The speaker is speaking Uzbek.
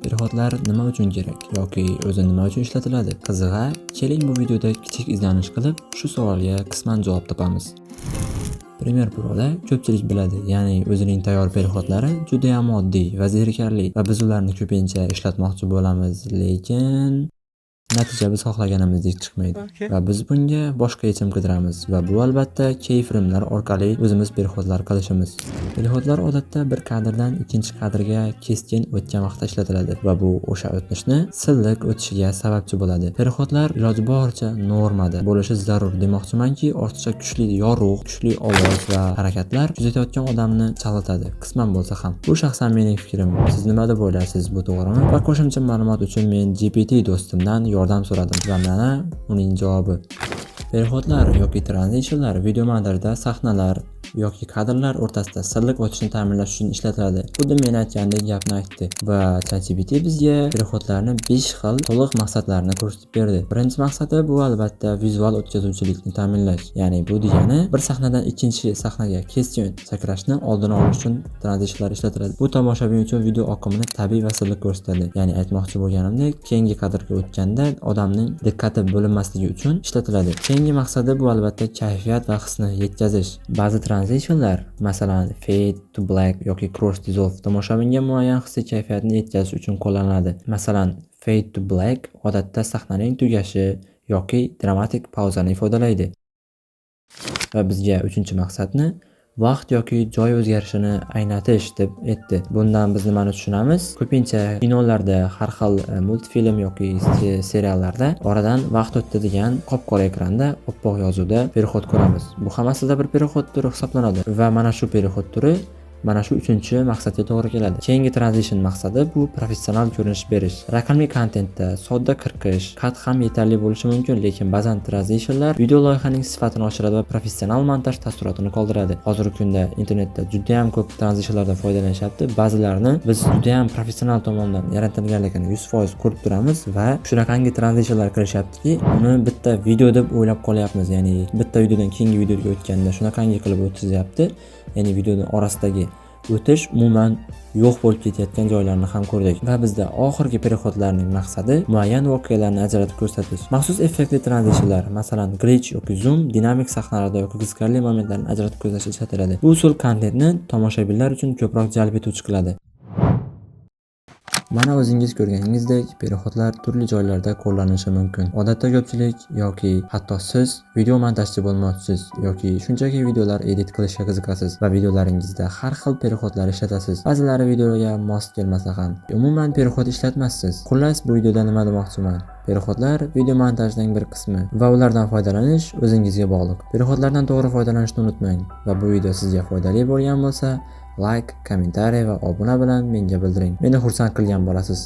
Perihodlar nima uchun kerak yoki o'zi nima uchun ishlatiladi? Qizig'i, keling bu videoda kichik izlanish qilib, shu savolga qisman javob topamiz. Premiere Pro'da ko'pchilik biladi, ya'ni o'zining tayyor perihodlari juda ham oddiy va zerikarli va biz ularni ko'pincha ishlatmoqchi bo'lamiz, lekin natija biz xohlaganimizdek chiqmaydi. Va biz bunga boshqa yechim qidiramiz va bu albatta keyframe orqali o'zimiz perihodlar qilishimiz. Perihodlar odatda bir kadrdan ikkinchi kadrga keskin o'tgan vaqtda ishlatiladi va bu o'sha o'tishni silliq o'tishiga sababchi bo'ladi. Perihodlar iloji boricha normada bo'lishi zarur. Demoqchimanki, ortiqcha kuchli yorug', kuchli ovoz va harakatlar kuzatayotgan odamni chalg'itadi, qisman bo'lsa ham. Bu shaxsan mening fikrim. Siz nima deb o'ylaysiz, bu to'g'rimi? Va qo'shimcha ma'lumot uchun men GPT do'stimdan yordam so'radim va mana uning javobi. Perihodlar yoki transitionlar video montajda sahnalar yoki kadrlar o'rtasida silliq o'tishni ta'minlash uchun ishlatiladi. Xuddi men aytgandek gapni aytdi va ChatGPT bizga perihodlarni 5 xil to'liq maqsadlarini ko'rsatib berdi. Birinchi maqsadi bu albatta vizual o'tkazuvchilikni ta'minlash. Ya'ni bu degani bir sahnadan ikkinchi sahnaga keskin sakrashni oldini olish uchun transitionlar ishlatiladi. Bu tomoshabin uchun video oqimini tabiiy va silliq ko'rsatadi. Ya'ni aytmoqchi bo'lganimdek, keyingi kadrga o'tganda odamning diqqati bo'linmasligi uchun ishlatiladi. Keyingi maqsadi bu albatta kayfiyat va hisni yetkazish. Ba'zi transitionlar, masalan, fade to black yoki cross dissolve tomoshabinga muayyan hissiy kayfiyatni yetkazish uchun qo'llaniladi. Masalan, fade to black odatda sahnaning tugashi yoki dramatik pauzani ifodalaydi. Va bizga uchinchi maqsadni vaqt yoki joy o'zgarishini aynatish deb aytdi. Bundan biz nimani tushunamiz? Ko'pincha kinolarda, har xil multfilm yoki seriallarda oradan vaqt o'tdi degan qop-qora ekranda oppoq yozuvda perihod ko'ramiz. Bu hammasida bir perihod turi hisoblanadi va mana shu perihod turi mana shu uchinchi maqsadga to'g'ri keladi. Keyingi transition maqsadi bu professional ko'rinish berish. Raqamli kontentda sodda qirqish, qat ham yetarli bo'lishi mumkin, lekin ba'zan transitionlar video loyihaning sifatini oshiradi va professional montaj taassurotini qoldiradi. Hozirgi kunda internetda juda ham ko'p transitionlardan foydalanishyapti. Ba'zilarini biz juda ham professional tomondan yaratilganligini 100% ko'rib turamiz va shunaqangi transitionlar qilishyaptiki, uni bitta video deb o'ylab qolyapmiz. Ya'ni bitta videodan keyingi videoga o'tganda shunaqangi qilib o'tkazyapti. Ya'ni videoning orasidagi o'tish umuman yo'q bo'lib ketayotgan joylarni ham ko'rdik. Va bizda oxirgi perihodlarning maqsadi muayyan voqealarni ajratib ko'rsatish. Maxsus effektli transitionlar, masalan, glitch yoki zoom dinamik sahnalarda yoki qiziqarli momentlarni ajratib ko'rsatishga ishlatiladi. Bu usul kontentni tomoshabinlar uchun ko'proq jalb etuvchi qiladi. Mana o'zingiz ko'rganingizdek, perihodlar turli joylarda qo'llanilishi mumkin. Odatda ko'pchilik yoki hatto siz video montajchi bo'lmoqchisiz yoki shunchaki videolar edit qilishga qiziqasiz va videolaringizda har xil perihodlar ishlatasiz. Ba'zilari videoga mos kelmasa ham umuman perihod ishlatmassiz. Xullas, bu videoda nima demoqchiman? Perihodlar video montajning bir qismi va ulardan foydalanish o'zingizga bog'liq. Perihodlardan to'g'ri foydalanishni unutmang va bu video sizga foydali bo'lgan bo'lsa, like, kommentariy va obuna bilan menga bildiring. Meni xursand qilgan bo'lasiz.